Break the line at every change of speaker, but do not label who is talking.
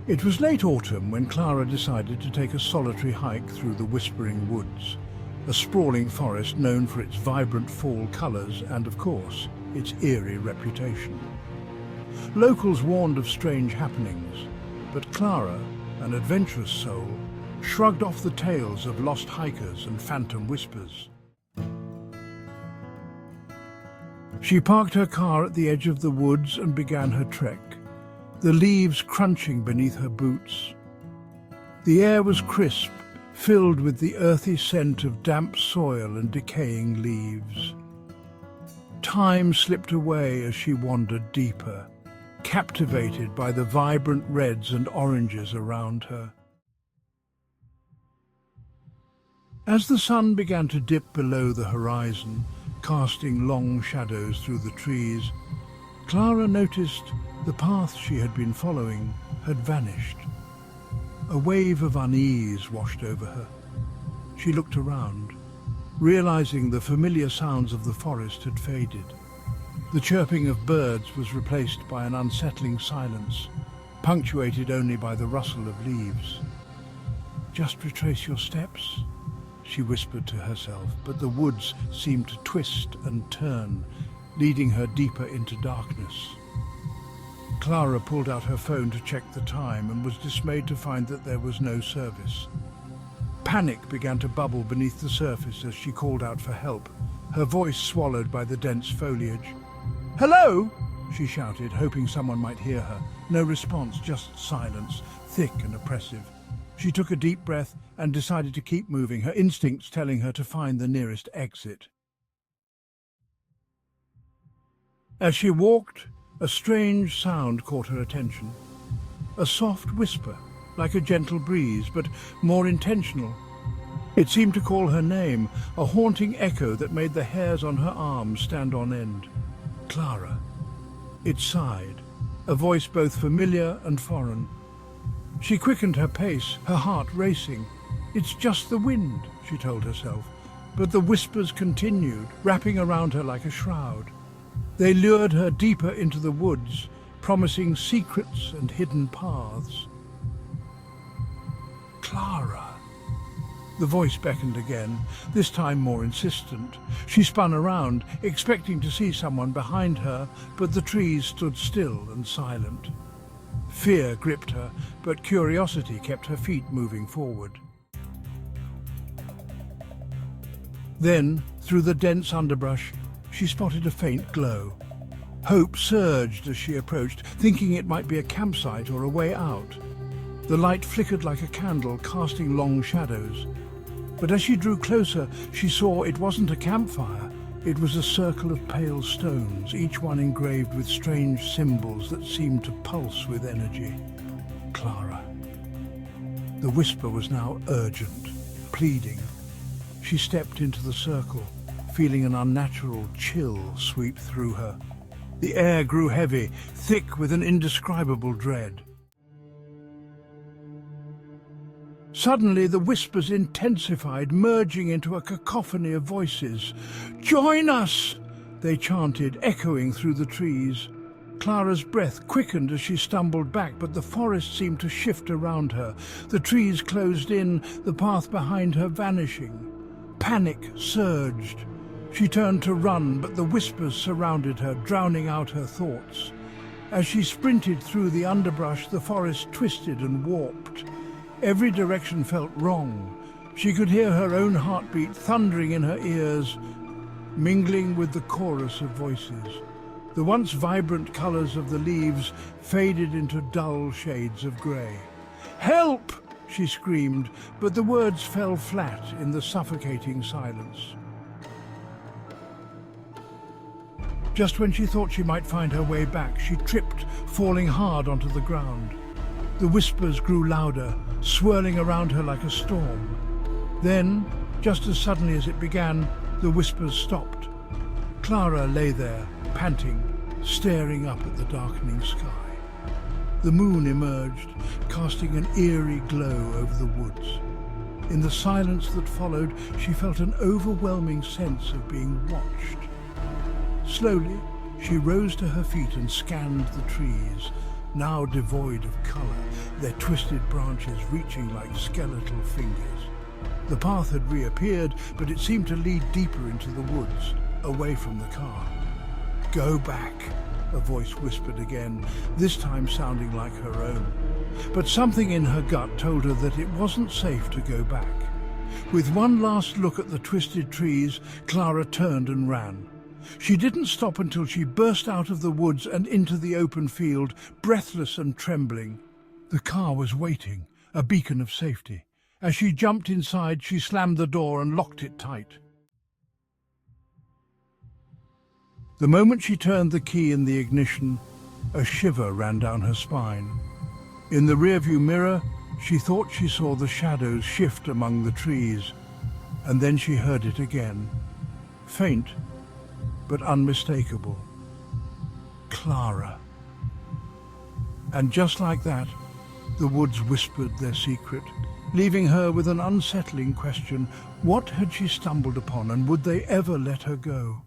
It was late autumn when Clara decided to take a solitary hike through the Whispering Woods, a sprawling forest known for its vibrant fall colours and, of course, its eerie reputation. Locals warned of strange happenings, but Clara, an adventurous soul, shrugged off the tales of lost hikers and phantom whispers. She parked her car at the edge of the woods and began her trek, the leaves crunching beneath her boots. The air was crisp, filled with the earthy scent of damp soil and decaying leaves. Time slipped away as she wandered deeper, captivated by the vibrant reds and oranges around her. As the sun began to dip below the horizon, casting long shadows through the trees, Clara noticed the path she had been following had vanished. A wave of unease washed over her. She looked around, realizing the familiar sounds of the forest had faded. The chirping of birds was replaced by an unsettling silence, punctuated only by the rustle of leaves. "Just retrace your steps," she whispered to herself, but the woods seemed to twist and turn, leading her deeper into darkness. Clara pulled out her phone to check the time and was dismayed to find that there was no service. Panic began to bubble beneath the surface as she called out for help, her voice swallowed by the dense foliage. "Hello!" she shouted, hoping someone might hear her. No response, just silence, thick and oppressive. She took a deep breath and decided to keep moving, her instincts telling her to find the nearest exit. As she walked, a strange sound caught her attention. A soft whisper, like a gentle breeze, but more intentional. It seemed to call her name, a haunting echo that made the hairs on her arms stand on end. Clara. It sighed, a voice both familiar and foreign. She quickened her pace, her heart racing. "It's just the wind," she told herself, but the whispers continued, wrapping around her like a shroud. They lured her deeper into the woods, promising secrets and hidden paths. "Clara!" The voice beckoned again, this time more insistent. She spun around, expecting to see someone behind her, but the trees stood still and silent. Fear gripped her, but curiosity kept her feet moving forward. Then, through the dense underbrush, she spotted a faint glow. Hope surged as she approached, thinking it might be a campsite or a way out. The light flickered like a candle, casting long shadows. But as she drew closer, she saw it wasn't a campfire. It was a circle of pale stones, each one engraved with strange symbols that seemed to pulse with energy. Clara. The whisper was now urgent, pleading. She stepped into the circle, feeling an unnatural chill sweep through her. The air grew heavy, thick with an indescribable dread. Suddenly the whispers intensified, merging into a cacophony of voices. "Join us!" they chanted, echoing through the trees. Clara's breath quickened as she stumbled back, but the forest seemed to shift around her. The trees closed in, the path behind her vanishing. Panic surged. She turned to run, but the whispers surrounded her, drowning out her thoughts. As she sprinted through the underbrush, the forest twisted and warped. Every direction felt wrong. She could hear her own heartbeat thundering in her ears, mingling with the chorus of voices. The once vibrant colors of the leaves faded into dull shades of grey. "Help!" she screamed, but the words fell flat in the suffocating silence. Just when she thought she might find her way back, she tripped, falling hard onto the ground. The whispers grew louder, swirling around her like a storm. Then, just as suddenly as it began, the whispers stopped. Clara lay there, panting, staring up at the darkening sky. The moon emerged, casting an eerie glow over the woods. In the silence that followed, she felt an overwhelming sense of being watched. Slowly, she rose to her feet and scanned the trees, now devoid of colour, their twisted branches reaching like skeletal fingers. The path had reappeared, but it seemed to lead deeper into the woods, away from the car. "Go back," a voice whispered again, this time sounding like her own. But something in her gut told her that it wasn't safe to go back. With one last look at the twisted trees, Clara turned and ran. She didn't stop until she burst out of the woods and into the open field, breathless and trembling. The car was waiting, a beacon of safety. As she jumped inside, she slammed the door and locked it tight. The moment she turned the key in the ignition, a shiver ran down her spine. In the rearview mirror, she thought she saw the shadows shift among the trees, and then she heard it again. Faint, but unmistakable. Clara. And just like that, the woods whispered their secret, leaving her with an unsettling question. What had she stumbled upon, and would they ever let her go?